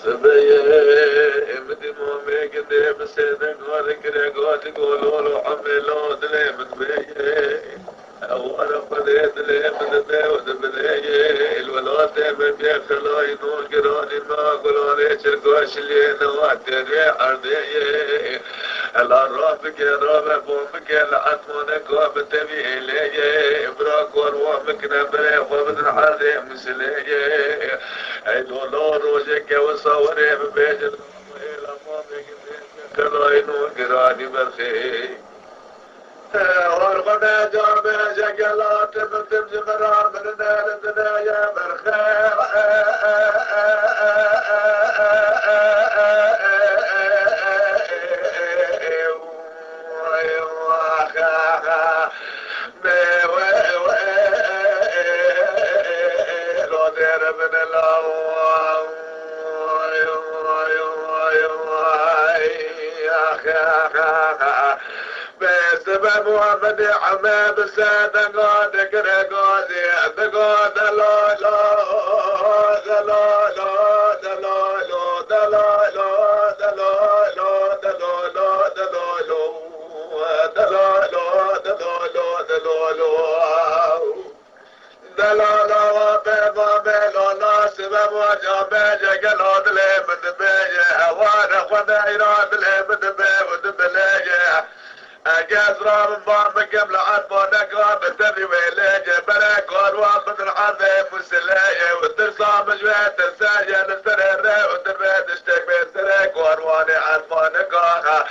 سبيه مدي مومي قدي بسيدك ورقري قوتي قولولو حملو دلي مدبيه أولا قديت لي مدبيه ودبديه الولاد من بيخلوي نوقروني ما قلوني شرقوش اللي نواتي ريح عرديه العرافك يا رابع بومك العطمونك وبتبي إليه براك وروامك نبري وبدن حردي مسليه اي دولار روزك وصوري ببيج الى مامك خلاينو قراني برخي ورغنا جامع جقلات بنتم جمران من نال الدنيا برخي من الأوام بسبب محمد حمام بسادة قادك رقادي دقاد لا لا دلالو دلالو دلالو دلالو دلالو دلالو دلالو دلالو دلالا بيضا بيلولا سبب وجابه جقلود لي مدبيه وانا خذ ايراد لي مدبيه ودبليه اجازرا من ضرب قبل عطبه نقاب تبي ويليه برك والوافد العذاب مسليه والترصام جوات الساجه نسترر ودربيت اشتك بين سرك وارواني عطبه نقاها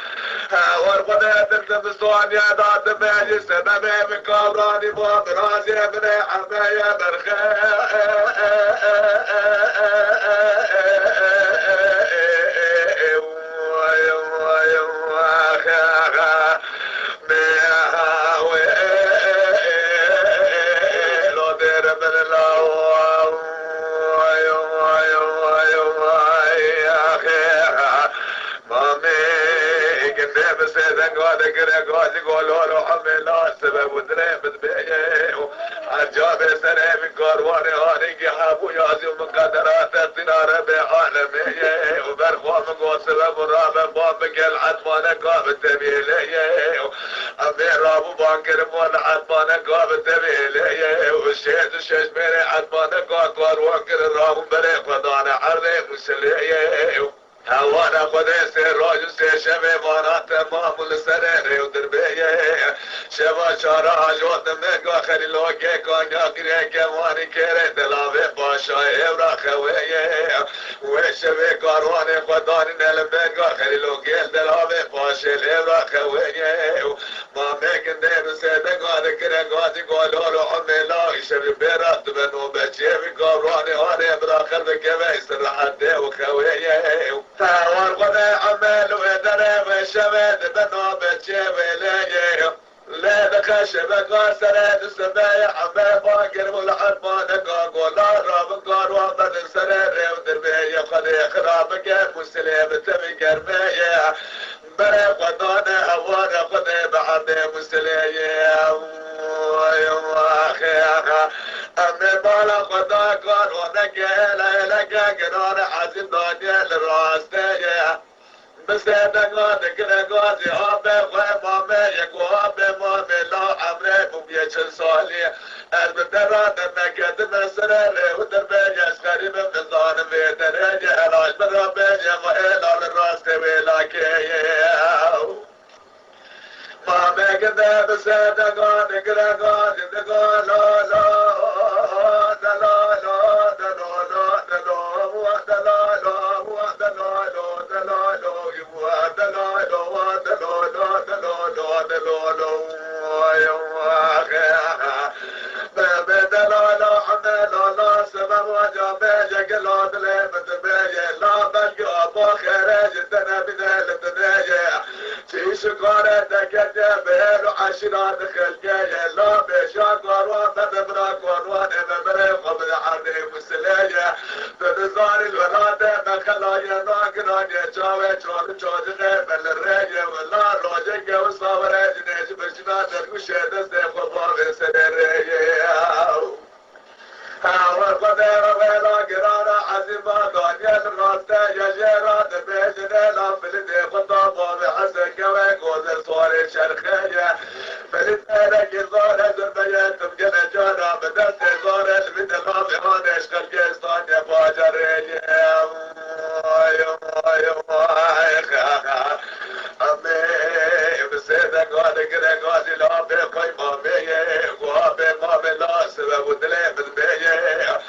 ورغدت التمسون يا ذات بيجي سببي من كبراني بوب راسي من حماية برخي قولوا حمل السبب ودري بدبيه عجاب سري من كارواني هاني حابو يازي ومن قدرات الطنارة بعالمية وبرخوا من قول سبب الرابع بابك العطمانة قابل تبيليه أمير رابو بانكر مول عطمانة قابل تبيليه والشيد الشيش بيري عطمانة قابل وانكر الرابو بري قضانا عرضي مسليه وانا خذي سير راجل سير شبي وانا تمام السرير ودربيه شبا شارع جوت من اخر لوكي كان يقري كماني كيري دلاوي باشا ابرا خويه وشبي كارواني خداني نلبن اخر لوكي دلاوي باشا ابرا خويه ما مكن دير سيدك هذا كره غادي قولوا عملا شبي بيرات بنو بچي كارواني هذا ابرا خلبك يسر حد وخويه ورغد عمل ودري وشمد بنو بتشيبي ليه لا دخشب قاسرة السبايا عمي باقر والحرمان قاقولا راب قاروا من السرير ودربي خلي خرابك مسلم تبي قرمية بري قدانا أوانا خذي بعد مسلية أمي بالا خدا قاروا نكيلا لك قرار عزيز دانيال الراستية بسيدك غادك لغازي هابي ومامي يقوابي مامي لا عمري مبيش صالي البدرات النكد مسرري ودربي يسخري من ظالمي دريجي علاج بربي وإلا للراستي ولاكي مامي كده بسيدك غادك لغازي دقال لا لا دلالو دلالو دلالو دلالو دلالو سبب وجابه جقلات لي متبيه لا بلقى بخير جدنا بدل الدنيا في شكارتك جبل وعشرات خلقية لا بشاك وروان ببراك وروان ببريق قبل عرضي مسلية ببزار الولادة بخلايا ناقران يجاوي جول جول غيب الرية ولا روجك وصابر جنيش بشنا تركوشي دستي خبار سنرية ورقدر ولا قرانا عزيمة دانيال راسته يجيرات بيجنه لافلدي خطابه بحسن كويك وزر صوري شرخية فلتارك زارة زربية تبقى جانا بدست زارة المثل ما بهان اشغل كيستان يفاجرية أمي بسيدة قادة كده قادي لا بيقوي مامية وابي مامي لا سبب ودلي بالبية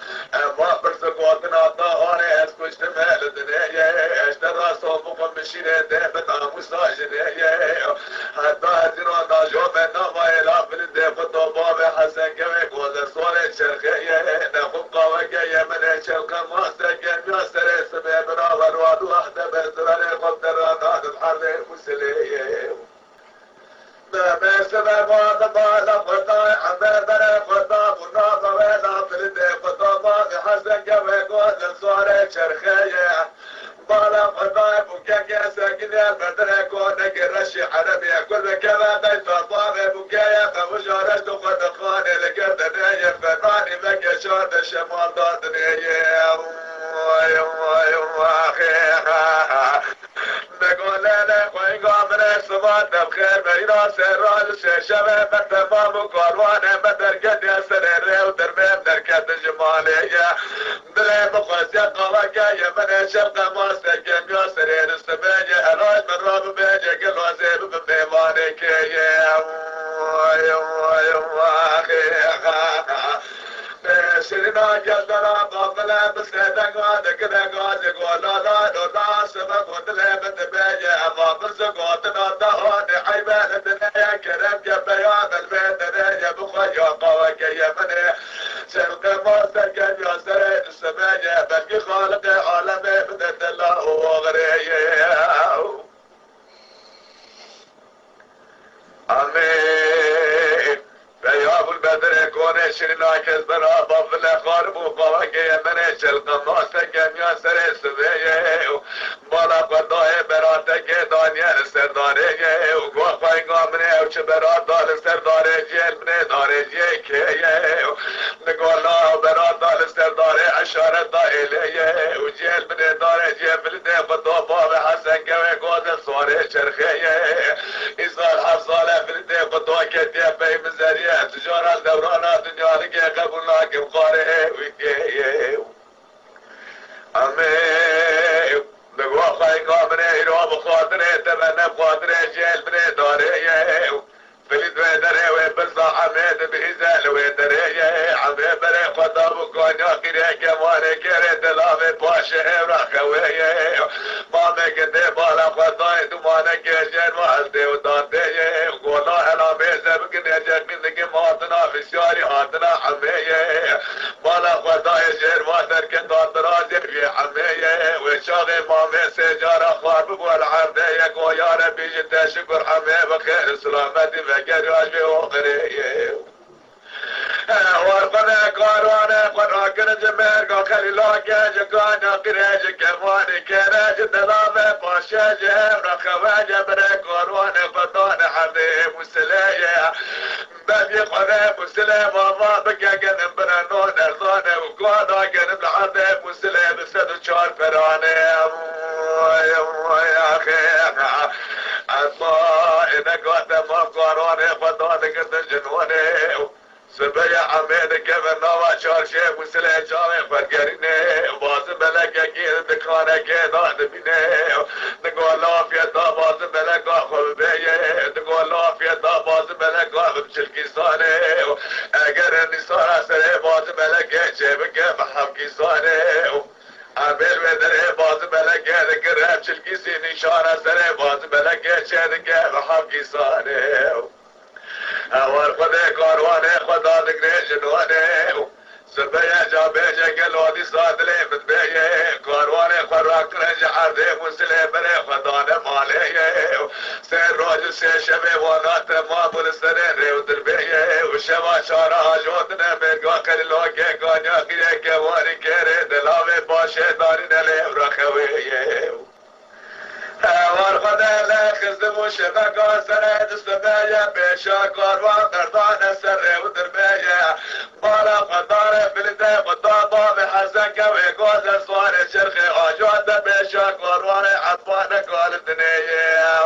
ما برسك وطنا طهاري اسكو اشتمال الدنيا اشترى صوفكم مشيني ديبت عموسا جنية حتى هزيرون ناجو من نما إلا بلدي فتو بابي حسن كويك وزر صوري شرخية نخب قوكية من شلقا ماستكين ياسر اسمي براغر واد واحدة بزراني قبدرانات الحرب مسلية ما سبب هذا بالا قطاع عمي بري قطاع وناظر ويلا بلدي فتو بابي حسن كويك وزر صوري شرخية بالا قطاع بوكاكي ساكني البدر كونك رشي عربي كل كما بيت بابي بوكايا فوجارش دخل خاني لقدني فناني بك شاد الشمال ضادني نقول لك وين قامنا سمعت بخير بينا سرال شباب التمام وقالوانا بدر قد يسرر ودربين دركة الجمالية بلي بخص يقوى يا من شبق ما سكن يسرر السبايا اراج من راب بيجي قل وزيب بميمانك شرنا جلدنا قابلا بسيدك وادك دقاز يقول لا لا لا سبب ودلي بتبايا اما بسقوطنا دهوني حيبان الدنيا كرم جبيان البيت دنيا بخيا قوك يا مني شرق موسك يا سرين السمايا بلقي خالق عالمي بدت الله وغريه امين بياب البدر كوني شرنا كزبنا بفل خارب وقواكي مني شلق ماسك يا سري سبيه بالا قضاء براتك دانيال سرداري وقوخاي قامني وشبرات دال سرداري جيل مني داري جيكي نقول لا برات دال سرداري اشارة دائلي وجيل مني داري جيل بلدي خطوبة بحسن قوي قوز صوري شرخيه إزال حصالة بلدي خطوة كتير بي مزاري تجارة الدورانات دنيا لكي قبلنا كم قارئ ويكي أمي بقوا خاي قامني إلو بخاطري تمنى بخاطري جيل مني داري فلد ويدري ويبلصا عميد بإزال ويدري عمي بري خطاب وكونيا قري كماني كري دلامي باشي راخوي مامي كنتي بالا خطاي دمانا كيجين وحلتي ودانتي وقولا هلامي زبقني جاكني ماتنا في الشاري هاتنا عمي بالا خطاي جين واتر كنتان درازي في عمي وشاغي مامي سيجارة خارب والعرضي يقو يا ربي جدا شكر عمي بخير سلامتي بقراج بوغري ورقنا قاروانا قرا كن جمير قا خليلا كاج قانا قراج كماني كراج دلامه باشاج رخواج بري قاروانا قطانا حدي مسلايا بدي قنا مسلا ماما بقى كن برانون ارضانا وقانا كن بحدي مسلا بسد شار فراني يا اخي الله انك وقت ما قاروانا قطانا كن جنوني سبيا عميد كمن نوا شار شيخ مسلح جامع فرقريني بازم بلك اكيد دكانه كيدا دبيني نقول لا فيتا بازم بلك اخو بيه نقول لا فيتا بازم بلك اخو بشلكيساني اگر النسارة سري بازم بلك جيبك محبكيساني عمل بدره بازم بلك ذكر بشلكيسي نشارة سري بازم بلك جيبك محبكيساني اور خدا کاروانه خدا دگره جنوانه سبيا جابيجا قلودي صادلي متبيه كاروانه خراك رج عرضي مسلي بري خدانه ماليه سير روج سي شبي ونات ما بول سرين ريو دربيه وشوا شارع جوتنا من قاقل لوكي كانيا قيه كواري كيري دلاوي باشي داري نلي ورخويه ورخدا لا خزم شبكة سرد السبايا بيشا كاروان قردان سر ودربية مالا قدار بلده قدابا بحسن كوي قوز صوار شرخي آجاد بيشا قروان عطوان قال الدنيا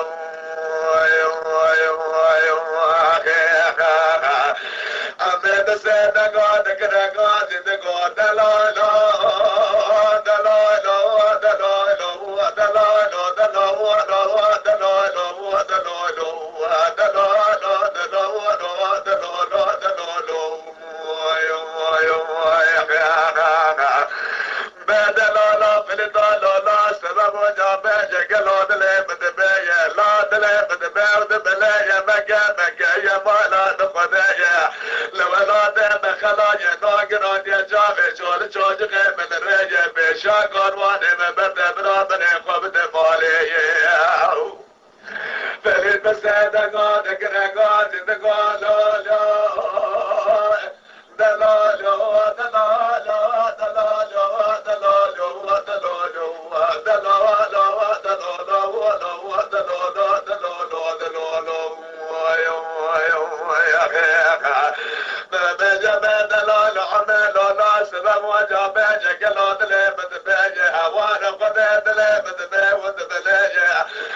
أمد سيدة قاد كده قاد دقاد دلالو دلالو دلالو دلالو دلالو دلالو دلالو بدلالا فلدلالا سبب وجابه قالوا دلي بدبايا لا دلي بدبايا دبلايا مكا يا مالا دخدايا لو لا دم خلايا ناقران يا جامي شول شوج غير من الريا بيشا قرواني من برد برابني خبت فالي فلد بسيدة قاد قرقاد دقالو دلالو دلالو دلالو دلالو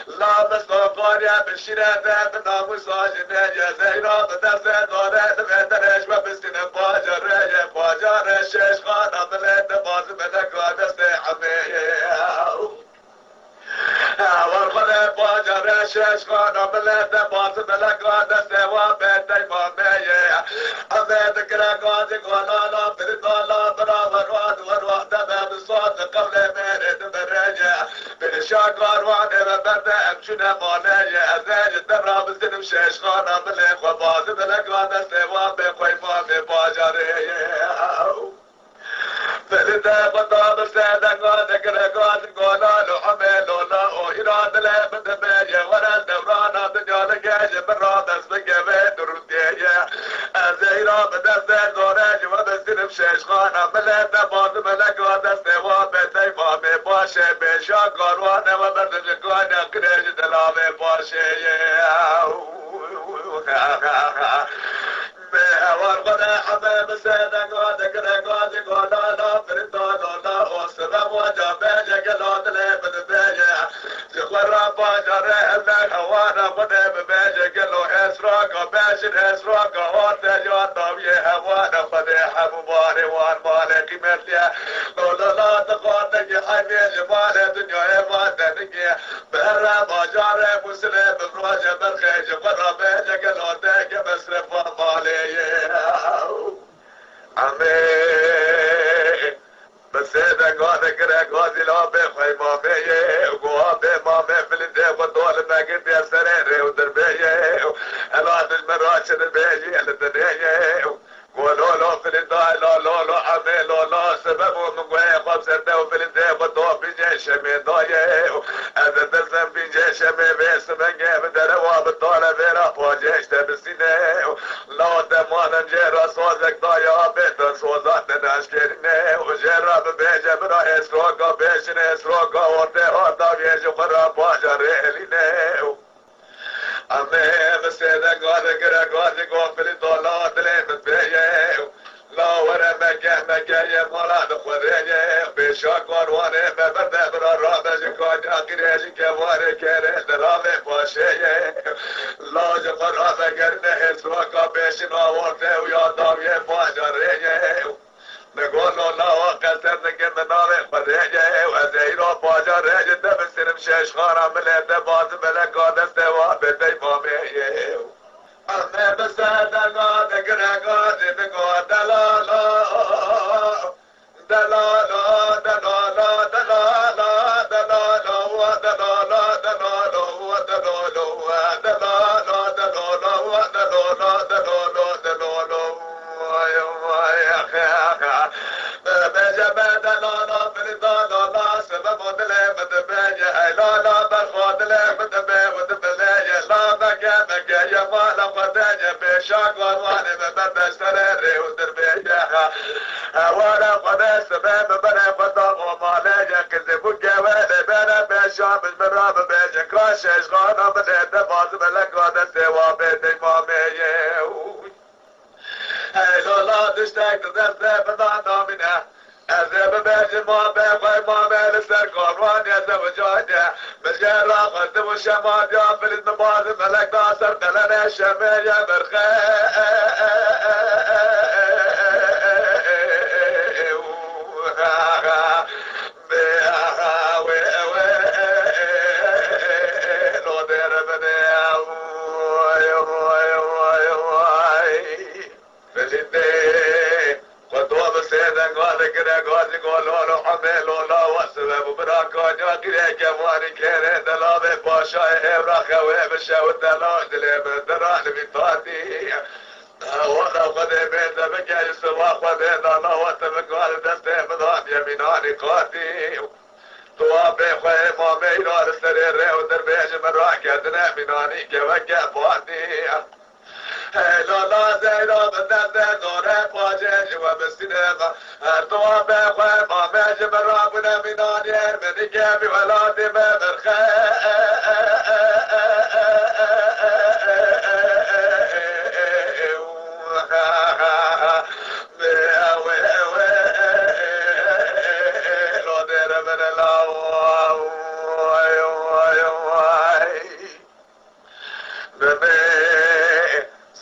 لا مستقاريا بالشرادة بناموس عجنية زينات دفت دارت بهترش وبسكن باجر الشيش خانة بلد باز بلقا دست عمية والخلق باجر الشيش خانة بلد باز بلقا دست وابد ديمامية أبد كراقات قلالا بردالا برا ورواد دبا بصوت قبل ميرد برجع بالشاقار وانا ببرد امشنا مانية أزاج الدبرا بسنم شيش خانة بلد وباز بلقا دست وابد قيفان باجرية فلده قطاب السادة قادك رقاد قولالو عملو لاو إراد لهم دبايا ورا الدورانا بجالك يجب الرادس بقبيت ردية أزيرا بدست دوراج وبسنم شيشخانا ملد باز ملقا دست وابد ايمامي باشي بيشا قروانا وبردجقانا قريج دلامي باشي والغدا حباب السادة قادك رقاد قولالا فردانا وسبب وجابيجا قلود لي بدبيجا زخورا باجر اللي هوانا بني ببيجا قلو اسراقا باشر اسراقا وانتا يوطاوي هوانا فديحة مباري وان مالي قيمتليا لولا لا تقاتك حمي جمال دنيا ايوانا نقيا بهرا باجر مسلم بروجة برخيج قرى بيجا قلودك بسرف ومالي Amen. Beseda gade kere gazi la be khayma be ye go be ma be filde go dol be be sare re uder be ye elad al marashid be ye al daniye ولو لو في الداي لا لا لا عمل لا سبب من خمس دو في الداي بدو بيجيش ميداي هذا دزم بيجيش بس من بدر وبطال فيرا بوجيش تبسينه لا دمان جرا صوزك ضايا بيت صوزات ناشكرنه وجرب بيجي برا اسروقا بيشن اسروقا ورده هذا بيجي قرا باجرينه أمين سيدا قادك رقادك وفل الضلات لين بيه لا ورا مكة يا مولاد خذيه بشاكر وانا ببرد برا رابج كان أقريج كواري كره درامي باشيه لا جقر أبقرنه سواكا بيشنا ورده ويا داوية باجريه نقول له لا وقسم نقم ناري خذيه وزيرو باجريه دب سنم شيش خارا مليت باز ملكا دستوا بدي ماميه أمي بسادة قادك رقادي بقود دلالا دلالا دلالا دلالا دلالا ودلالا دلالا ودلالا دلالا دلالا ودلالا دلالا دلالا يا أخي بجبه دلالا بردالا سبب ودلي بدبيجي لا برخودلي بدبي ودبلي لا بقى يا مالا قداجي بشاقر واني ببدش تريري ودربيجي وانا قداش سبب بني قدام وماليجي كذبوا جوالي بنا بشام المراب بيجي كراشيش غانا بدي دباز ملك ودستي وابيدي مامي لولا تشتاق تزرزه بضعنا منها أزيب بيجي ما بيقوي ما ميل السرقون وان يزب جاده مجال راقد وشماد يا فلد مباذ ملك ناصر دلنا الشمية قدوم السيدة قال كده قال يقول لولو حمل لولا وسبب براكون يا كده كماني كده دلابي باشا إبراخ ويبشا ودلال دليم دران بيطاتي وانا قد بيت بكا يسواق ودين الله وتبقال دستي مضان يميناني قاتي توابي خوي ما ميران السرير ودربيج من راكي دنا ميناني كوكا فاتي لا لا زينا بدنا نور باجج وبسنما توابي خوي ما ميج من راكنا ميناني من جابي ولادي بمرخي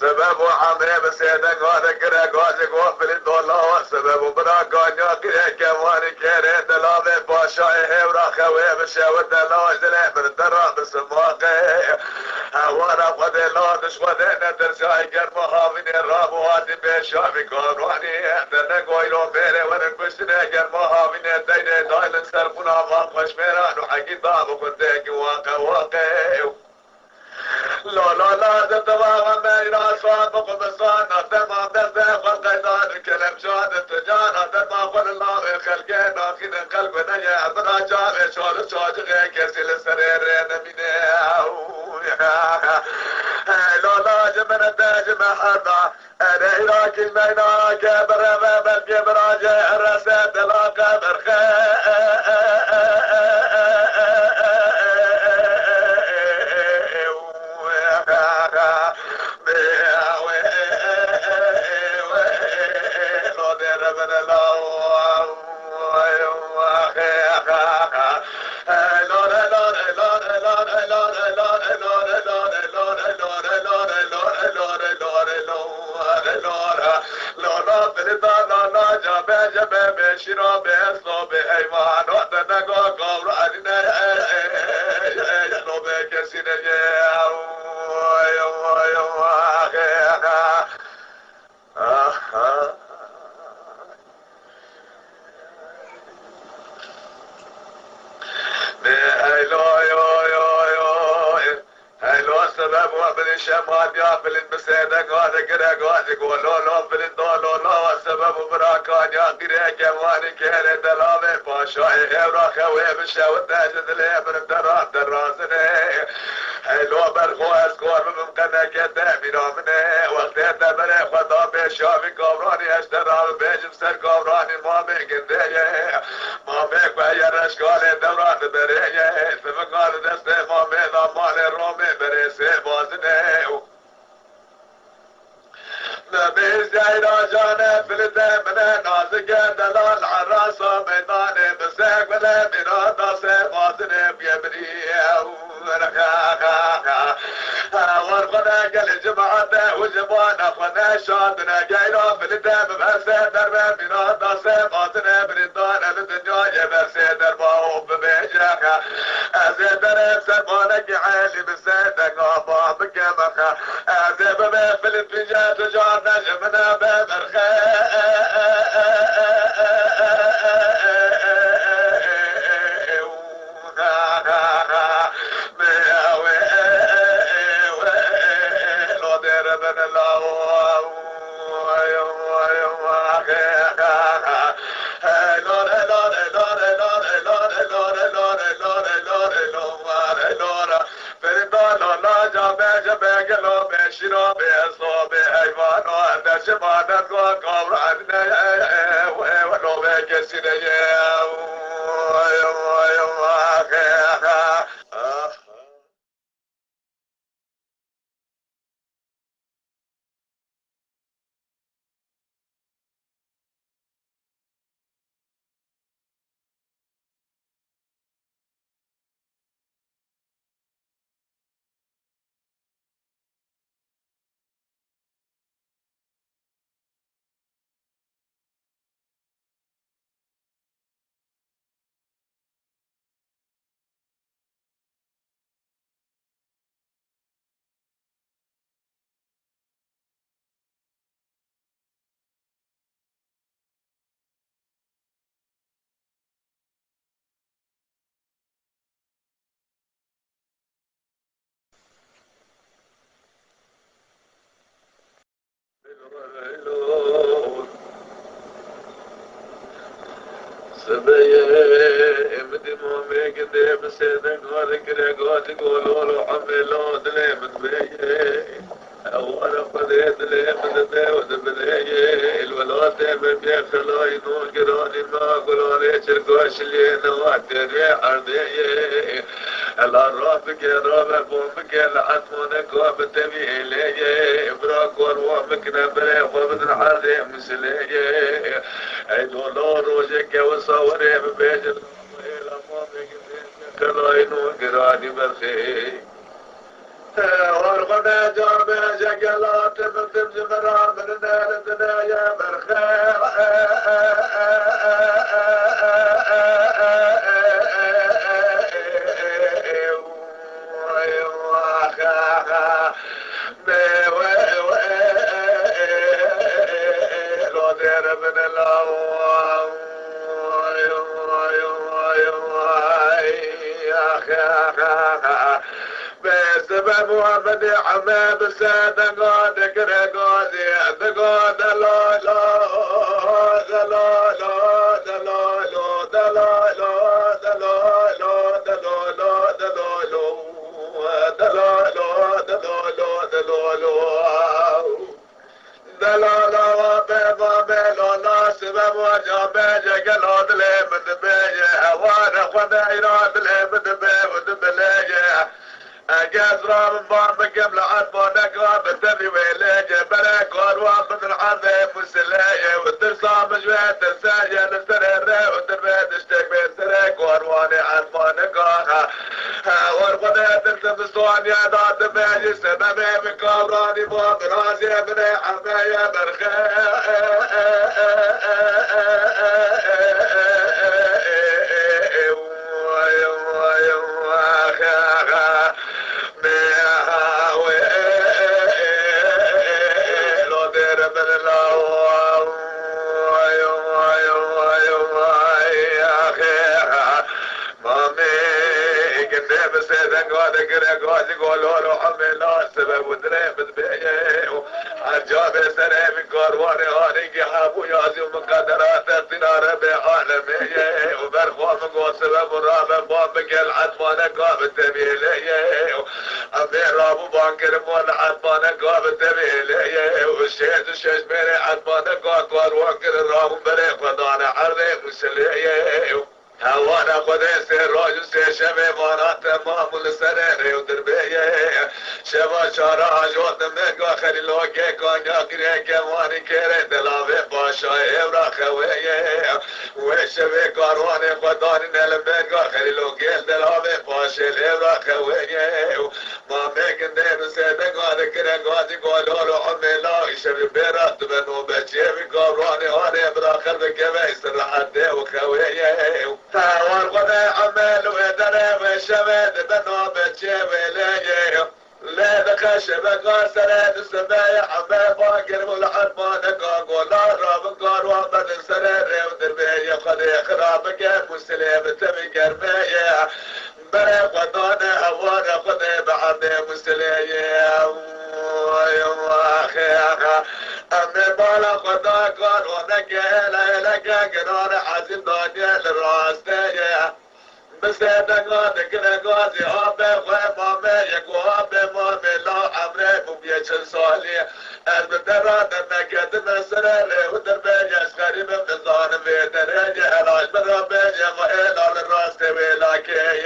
سبب وحمي بسيدك هذا كره قازق وفل الدولة سبب براكان يا كره كماني كره دلابي باشاي هورا خوي بشاوة دلال دلي من درا بسماقي وانا قد لا تشوى نترجاي كرم هاوين الراب واتي بشافي كاراني احتنا قويلو بيري ونكبشنا كرم هاوين ديني دايلن سرفنا واقش ميران وحكي طاب وكنتك واقع لا لا لا تتوى ميرا صادق بصانا تما بذا والقيدان الكلام جاد تجانا تما قل الله خلقنا خين قلبنا يا ابنا جاب شور شوج كسل السرير نمينا لا لا جمنا تاج محضا انا هناك المينا كبر باب الجبراجة الرسد لا كبر شنو بيصلو بأيمان وقتنا قوقو رأينا لو بيكسين السبب وابن الشمال يابل المسيدة قال كده قال يقول لولو بلندولو لو السبب براكان يا قرية كماني كيري دلالي باشاي ابرا خوي بشاوت ناجد لي ابن دران درازني حلو برخو اسكور بممكنة كده بنامني وقتها تبري خدا بشافي كامراني اشترال بيجم سر كامراني مامي قندية مامي كوية رشقالي دوران برية سبقال دستي مامي ضمالي رومي بريسي بازني نبي زيرا جانب فلتة من نازك دلال عراسة ميداني بسيق بلا ميرادا سيبازني بيبريه ورقنا قل جماعته وجبانا خنا شادنا قيرا فلتة ببسي دربه ميرادا سيبازني بريدان الدنيا يبسي دربه ببيجاك ازيدر سرمانك عالي بسيدك بابك مخا ازيب بفلت بجات جار نجمنا بمرخي شنو بيصو بأيمان وأنت شمانك وقبر عنا ولو بيك سنية سبيه امدي مومي كده بسيدك غارك رقاتك ولولو حملو دلي من بيه أولا قديت لي من بيه ودبليه الولاد من بيه خلاي نور قراني ما قراني شرقاش اللي نواتي ريح عرديه العرافك يا رابع بومك العطمونك وبتبيه ليه براك وروامك نبري وبدن عردي مسليه ايدولو روجك وصوري ببيج الامامك خلاي نور قراني بالخير ورقنا جامع جقلات من جمرا من نار الدنيا برخير من الله بسبب محمد حماد سادة ذكر قاضي ذكر دلالو دلالو دلالو دلالو دلالو دلالو دلالو دلالو دلالو دلالا بيضا بيلولا سبب وجابه جقلود لي من بيه وانا خدا يراد لي من بيه ودبليه قازرا من بار قبل عطبونك وبتبي ويليه بريك وروان من العرض مسليه والترصام جوية ترسايا للسرير والتربيت اشتك بيسريك ورواني عطبونك ورغدا تلتم الصوانيا ذات بيجي سببي من كابراني بوم راسي بني حمايا سبب ودري بدبيه عجاب سنه من كارواني هاني حابو يازي ومن قدرات الطنارة بعالمية وبرخوا من قوة سبب الرابع بابك العطفانة قابل تبيليه أمي رابو بانكر مول عطفانة قابل تبيليه والشيط الشيش بيري عطفانة قابل وانكر الرابو بري قدانا عرضي مسليه وانا قدس الراجل سيشبه وانا تمام السرير ودربيه شبا شارع جوت من اخر لوكي كان يقري كواني كره دلاوي باشا ابرا خويه وشبه كارواني قداني نلبن اخر لوكي دلاوي باشا ابرا خويه ما مكن ده سيدن قاد كره قاد قالوا عملا شبه بيرات بنو بچي بكاراني هاني ابرا خلف كبه سرحت وخويه ورغدا عمل ودري وشبد بنو بچي ولايه لا دخشب قاسرة السبايا عمال باقر ملحد ما نقا قولا راب قاروا من السرير ودربية خدي خرابك مسلم تبي قربية بري قدانا أوانا خدي بعد مسلية أمي بالا قدا قاروا نقا لك قرار حزم دانيا للراستية بسيدك غادك رقاضي آبي ومامي يقو آبي مامي لا عمري مبيش صالي البدرات النكد مسرالي ودربي يشغري من ظان في دريجي علاج من ربي يغيل الراس ويلاكي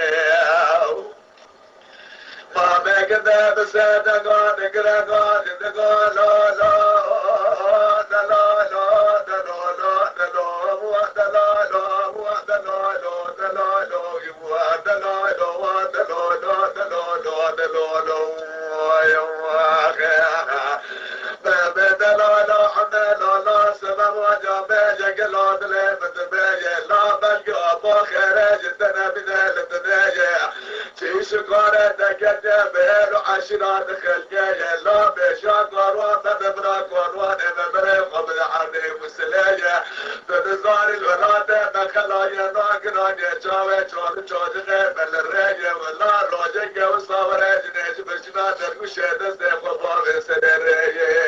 مامي كده بسيدك غادك رقاضي تقول لا لا شكرتك جبل عشرات خلقية لا بشاك وروان ببراك وروان ببري قبل عرضي مسلية بنزار الولادة بخلايا ناقران يجاوي شوال شوال بل الرية ولا روجك وصاوري جنيش بشنا درقو شيدس ديخو بابي سنرية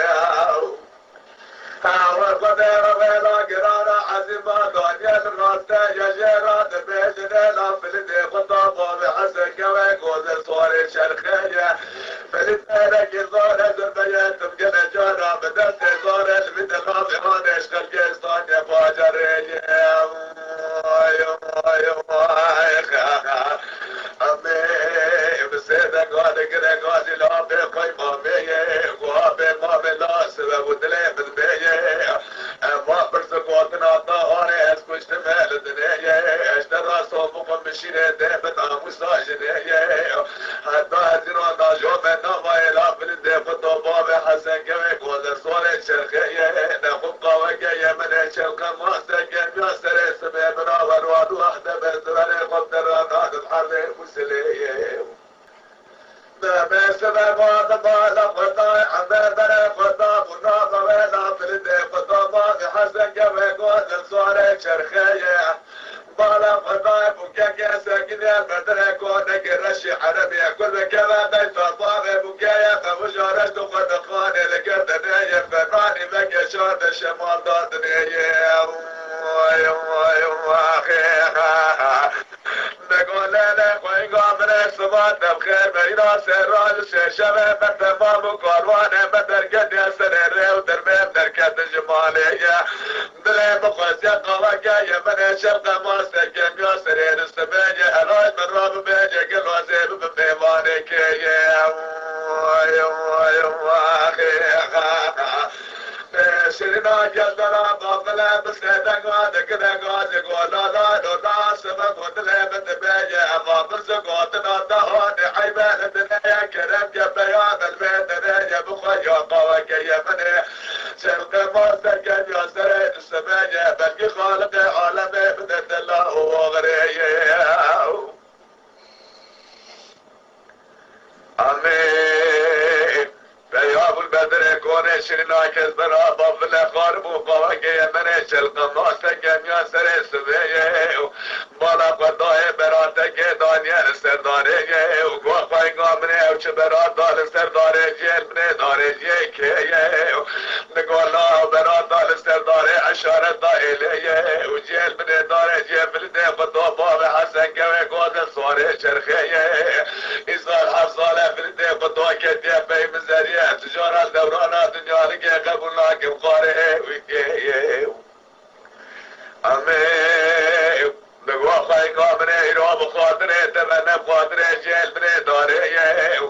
والقدر ويلا قرانا عزيمة دنيا الراسة يجيرات بيجنا لفلدي خطابة بحسن كويك وزي صوري شرخية فلدينك الزورة زربية تبقى نجارة بدست زورة البيت الخاطئان اشغل كيستان يفاجرية أمي بسيدة قادة كده قادي لا بيقوي مامية وابي مامي لا سبب ودلي بالبية ما برزقوتنا طهاري اسكوش تمال الدنيا اشترى صوفكم مشيري ديبت عموسا جنية حتى هزيرون دا جوبنا ما يلا بلدي فتوبا بحسن كويك وزر صوري شرخية نخب قوكي من الشلقة ماسكين ياسر اسمي براور واد واحدة بزراني قدرانات الحرب مسلية ما سبب هذا ما لقطاي عمي بري خطاب وناظر ويلا بلدي فتوبا بحسن كويك وزر صوري شرخية بالا قطاي بوكاكي ساكني المدري كونك رشي عربي كل كما بيت طابي بوكايا فمجارش دخل خاني لقردني فناني بكي شرط الشمال ضادني نقول لك ويقام من السمات بخير بينا سراج الشيشة بتمام وقرواني بدر قد يسرر ودربين دركة الجمالية دلي بقوس يقوكا يمن الشرق ماستكين يسرين السبية الهاي من راب بيجي قل وزيب بميواني كي شرنا جلدنا باقلا بسيدك وادك دقات يقول لا دودا سبب ودلي بتبيجي افاقل سقوطنا دهوني حيبان الدنيا كرم جبيان البيت دنيا بخيا قوك يمني شرق ماستكين يسرين السبية بلقي خالق عالمي بدت الله وغريه آمين بياب البدر كوني شرنا كزبرا بابلا خارب وقواكي يمني شلق ماستكين يسرين السبية بالا قطاي براتك دانيال سرداري وقوخاي قامني وش برات دال سرداري جيل مني داري جيكي نقول الله برات دال سرداري عشارة دائلية وجيل مني داري جيل بلدي خطوبة بحسن قوي قوز صوري شرخية إزال حصالة بلدي خطوة كتيا بي مزارية تجارة دورانة دنيا لكي قبل لكن قاري ويكي آمين نقوى خاي قامني إراب خاطري تبنى بخاطري جيل بني داري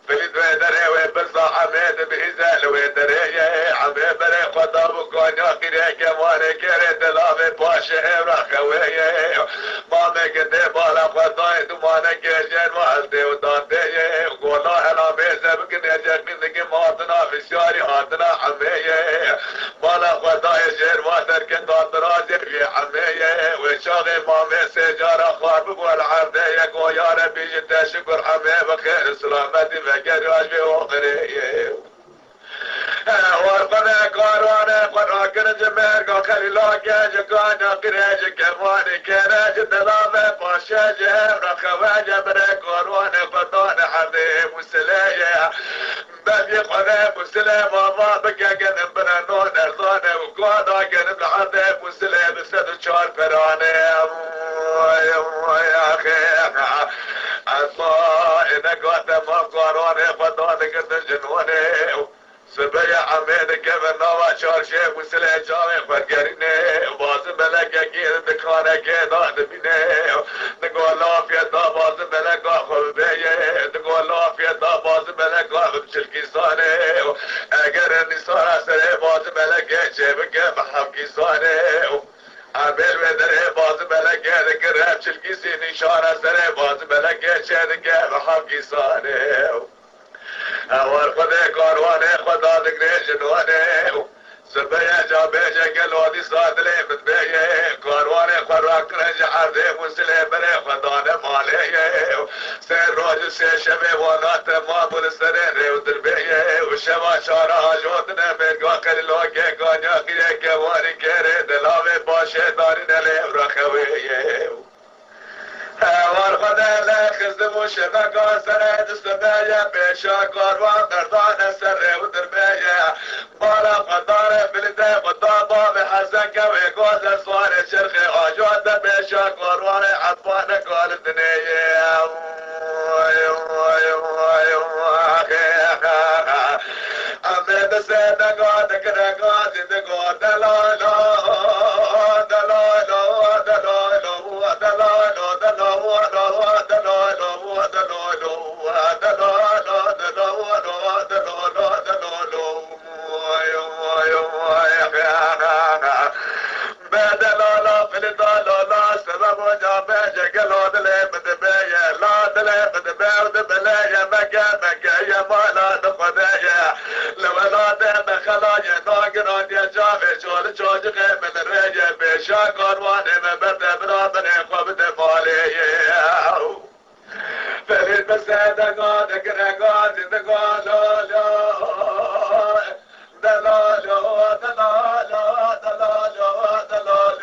فلد ويدري ويبرصا حميد بإزال ويدري عمي بري خطاب وكونيا قري كماني كري دلابي باشي ورخوي مامي كدي بالا خطاي دمانا كيجين وعزدي ودانتي وقولا هلامي سبقني جاكني ماتنا في الشاري هاتنا عمي بالا خطاي جير واتر كنتان درازي في عمي وشاغي مامي سيجارة خارب والعردي يقو يا ربي جدا شكر عمي بخير سلامتي فكر واجبي وقري ورقنا قاروانا قراكنا جمير قاكري لاكي جقانا قريج كماني كراج دلامي باشا جهر رخواجة بري قاروانا قطانا حبيب مسلية بابي قريب مسلية ماما بقى قنب برنون ارضانا وقانا قنب حبيب مسلية بسد شار فراني يا اخي الله انك وقت ما قاروانا قطانا قد جنوني سبيا عميد كيف نوا شار شيخ وسلي جامي فرقريني باز ملك اكيد دخانه كيدا دبيني نقول لا في باز ملك اخذ بيه نقول لا في باز ملك اخذ بشلكيساني اگر النساء سري باز ملك جيبك محمكيساني عمل ودره باز ملك ذكر بشلكيسي نشانه سري باز ملك جيبك محمكيساني اور خدای کاروانه خدا دگره جنوانه سبيا جابيجا قلودي صادلي متبيه كاروانه خراك رنج عرضي مسلي بري خدانه ماليه سير روج سي شبي ونات ما بلسرين ريو دربيه وشما شارها جوتنا من قاقل لوكي قانيا قريه كواني كيري دلاوي باشي دارين لي ورخويه ورخدا لا خزم شبكا سرد السبايا بيشا كاروان دردان سر ودربايا قال قدار بلده قدابا بحسن كوي قوز صار شرخي آجاد بشا قروان عطفان قال الدنيا أمد سيدة قادك رقاتي دقات دلالو دلالو دلالو دلالو دلالو دلالو دلالو دلالو بدلالا فلدلالا سبب وجابه جلود لبد بيه لا دلبد بيه بلايا مكا يا مالا دقدايا لولا دم خلايا ناقران يا جابه شول شوج من الرجل بشا قرواني مبرد برابني قبد مالي فلد بسيدة قادك رقاتي دقالو دلالو دلالو دلالو دلالو دلالو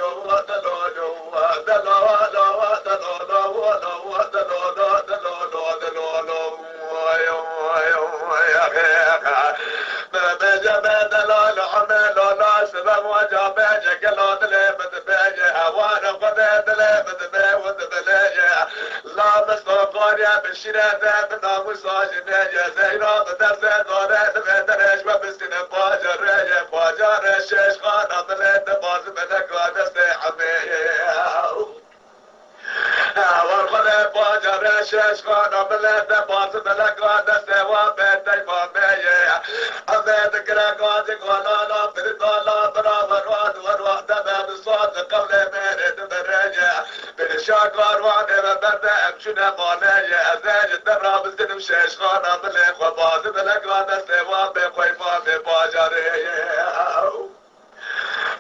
سبب وجابه جلود لبد بيه هوانا قدد لبد بيه ودبليه لا مستقاريا بشيرته بناموس آجنيه زينا بدرسه داره بدرش وبسكن باجر شش خانه بلد باز بلقا دست عميه والخلق باجر شش خانه بلد باز بلقا دست وبيت اماميه امد كرقات قلانا بردالا برابر واد ورواد باب صوت قول مرد برجع بالشاكر وانا ببرد امشنا ماليه ازاج دراب الزنم شش خانه بلق وباز بلقا دست وبيقوي مامي باجريه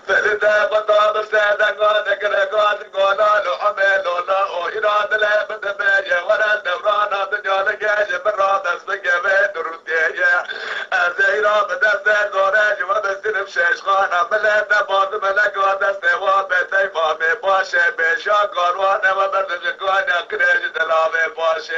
فلده قطاب السادة قادك رقات قولالو عملو لاو إراد لابد بيه ولا الدورانا دنيا لقاج مراد اسبقه بيت رديه ازيرا بدست دوراج وبسنم ششخانا ملده باز ملقا دست وابت ايمامي باشه بشا قروانا وبرد قوانا قريج دلامي باشه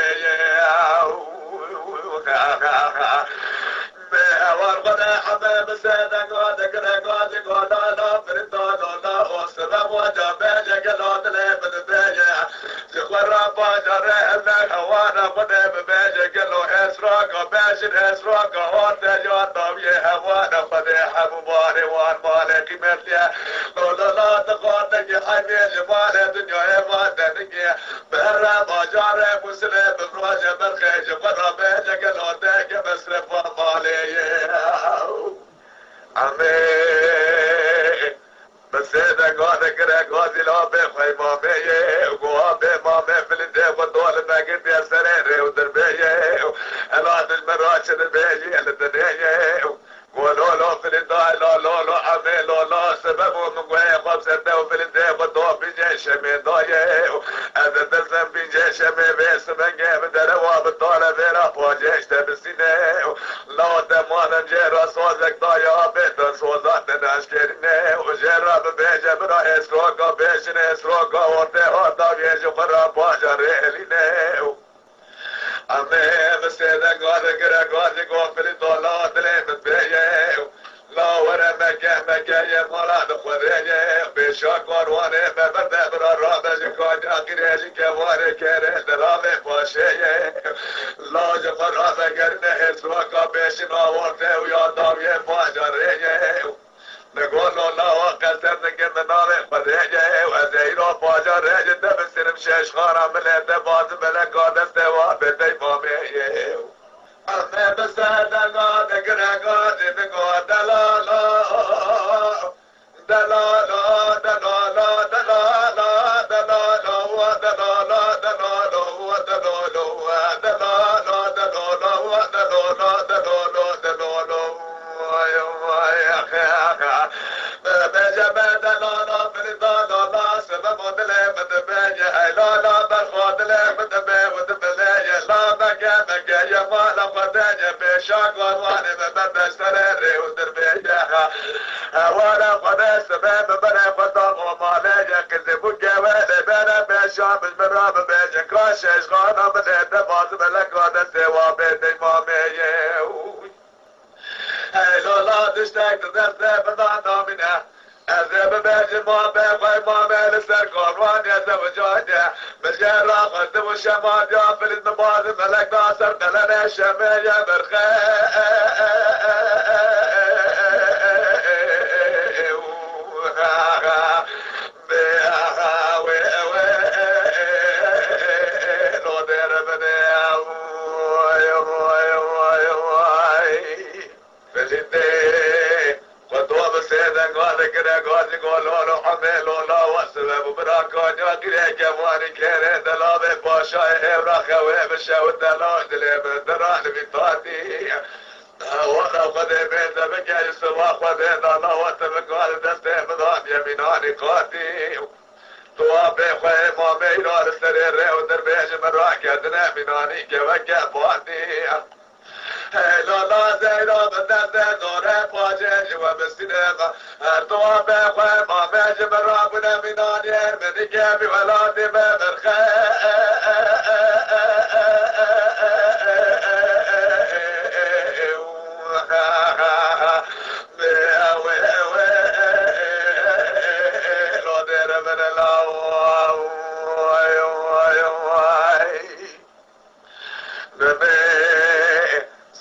والغدا حباب السادة قادك رقات قولالا بردالا وسبب وجابه جلود لبد بيه زخورا باجر اللي هوانا قدب بيه قلو اسراق باشر اسراق هورت جواتاوي هوانا قدح مباري وان مالك مثلي لولا تقاتك حبيل مال دنيا واتنك برا باجر مسلم بروج برخيج قرا بيه قلودك بسرف ومالي امين بسيدة قادك رقاتي لا بخوي مامي وقوابي مامي فلنده وطول باقيت يا سريري ودربيه الواد المراشد البيجي الدنيا ولولو فلنده لا لولو عمي لولو سببه من قوي خمسة وفلنده وطول بيجي شمي ضايه هذا تسم بيجي شمي بيس من قيم دروا بالطولة بيرا فوجيش تبسيني لا تمانا جيرا صوزك ضايا بيتن صوزات ناشكريني وجيرا بيجي برا اسروكا بيشن اسروكا ورده هردا بيجي قرا باجر إليني امي بسيدة قادك رقاتك وفلي طولات ليمت بيه لا ورا مكة يا مراد خذيه بشاك ورواني ببرد برا رابج كون اقريج كواري كيري درامي فاشيه لا جفر بقرنه اسواقا بيشنا ورده ويا داوية فاجريه نقولو لا وقسم نقل مناري خذيه وزيرو فاجريه دبسنم شش خارا مليت باز ملكا دستوا بدي فاميه أمي بسادة قادك رقاتي بقوا دلالا دلالا دلالا دلالا دلالا دلالا دلالا دلالا دلالا دلالا دلالا دلالا دلالا يا أخي بجبه دلالا بردالا سبب ودلي مدبية لالا برخواد لي مدبي ودبلي لا بقى يا مالا قدايا بشاق ورواني مبدا سريري ودربية وانا قدا سبب بنا قدام ومالي كذبوا جوالي بنا بشام المراب بيجي كاشش غانا من الدباز ملك قدا سوا بيت امامي لولا دشتا تدرسه بدانا منه أذهب باجي ما بيخوي ما بيلسر قرآن يزب جاده مجال راقد وشمال جافل النباز ملك ناصر دلنا الشمية وانا قد بيت بكي سوا خذين الله وتبقى دسته بضان يميناني قاتي توابي خوي ما ميلان السرير ودربيج من راكدنا ميناني كوكا بواتي لا لا زينا بدنا دورة باجج وبسينما توابي خوي ما ميج من راكدنا ميناني من كابي ولادي بمرخي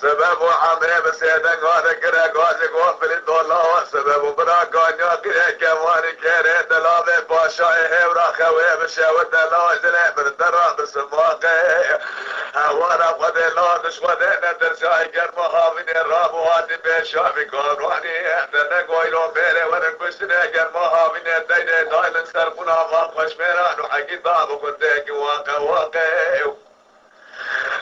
سبب عمي بسيدك هذا كره قاسك وفل الدولار سبب براكان يا كره كواني كره دلابي باشاي هورا خوي بشاو دلاج له بردرا بسماقي وانا قد لا تشودنا درجاي كرم هاوين الراب وادي بشافي قراني احنا قايلو بيري وانا كشنا كرم هاوين دايده دايلن سرقنا ما خوش ميران وحقي طاب وكنتك واقع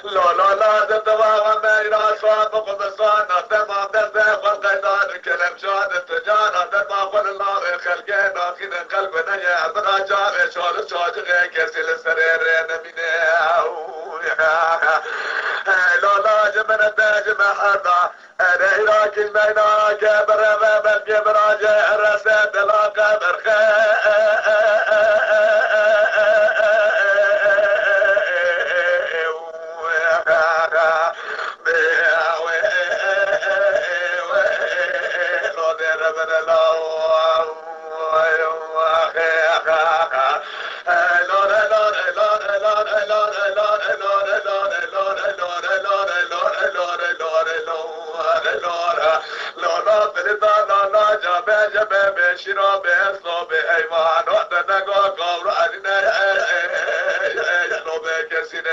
لا لا لا تتوهم ميرا صادق بصانا تمام دزه والقيدان كلام شاد تجانا تتاقل الله خلقنا خين قلبنا يا براجع شال شاجغ كسل سرير نمينه لا لا جمنا تاج محرنا انا هراك المينا كبر ما براجع رسد لا قبر شرا بهصاب ایمان وقت نگاه قبر عدنا لو بكسين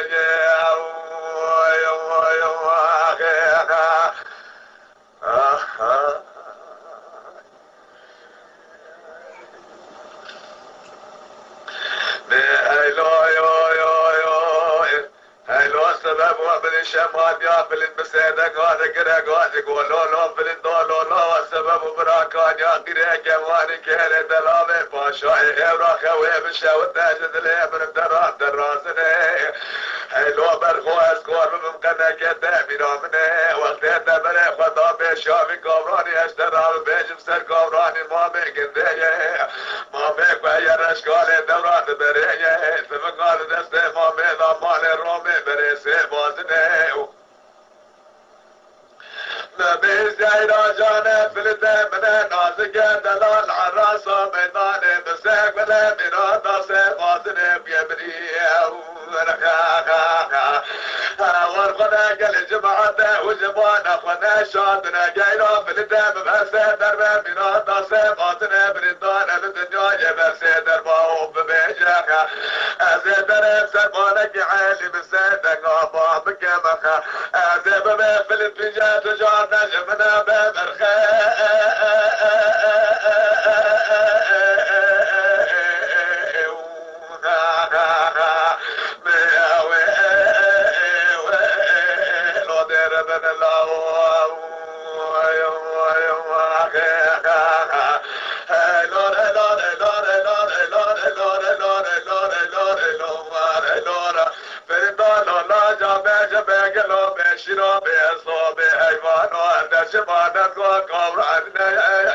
سبب وابن شمال يا فلن بسيدك هذا كده قاعد يقول لو فلن دولو لو سبب براكان يا قريه كواني كهله دلابي باشاي هورا خوي بشاو تاجد لي من درات دراسني لو برخو اسكور بمكنه كده بيرامنه وقت تبره خدا بشافي قبراني اشترا بيجم سر قبراني ما بكنده ما بكوي رشقال دورات بريه سبقال دسته ما بيضا مال رومي بريسي بازنه بيزاي راجانا فلته من نازك دلال عراسة ميداني بسيق بلا ميرادا سيبازني بيبري ورقنا قل جماعته وجبانا خنا شادنا جاينا فلته ببسي دربه ميرادا سيبازني بريدانا للدنيا يبسي دربه ببيجاك ازي درب سرمانك عالي بسيدك ابا بكمخ ازي ببي فلتفجا تجار نجمنا بمرخي شنو بيصوب حيوان وعند شمانك وقبر عنا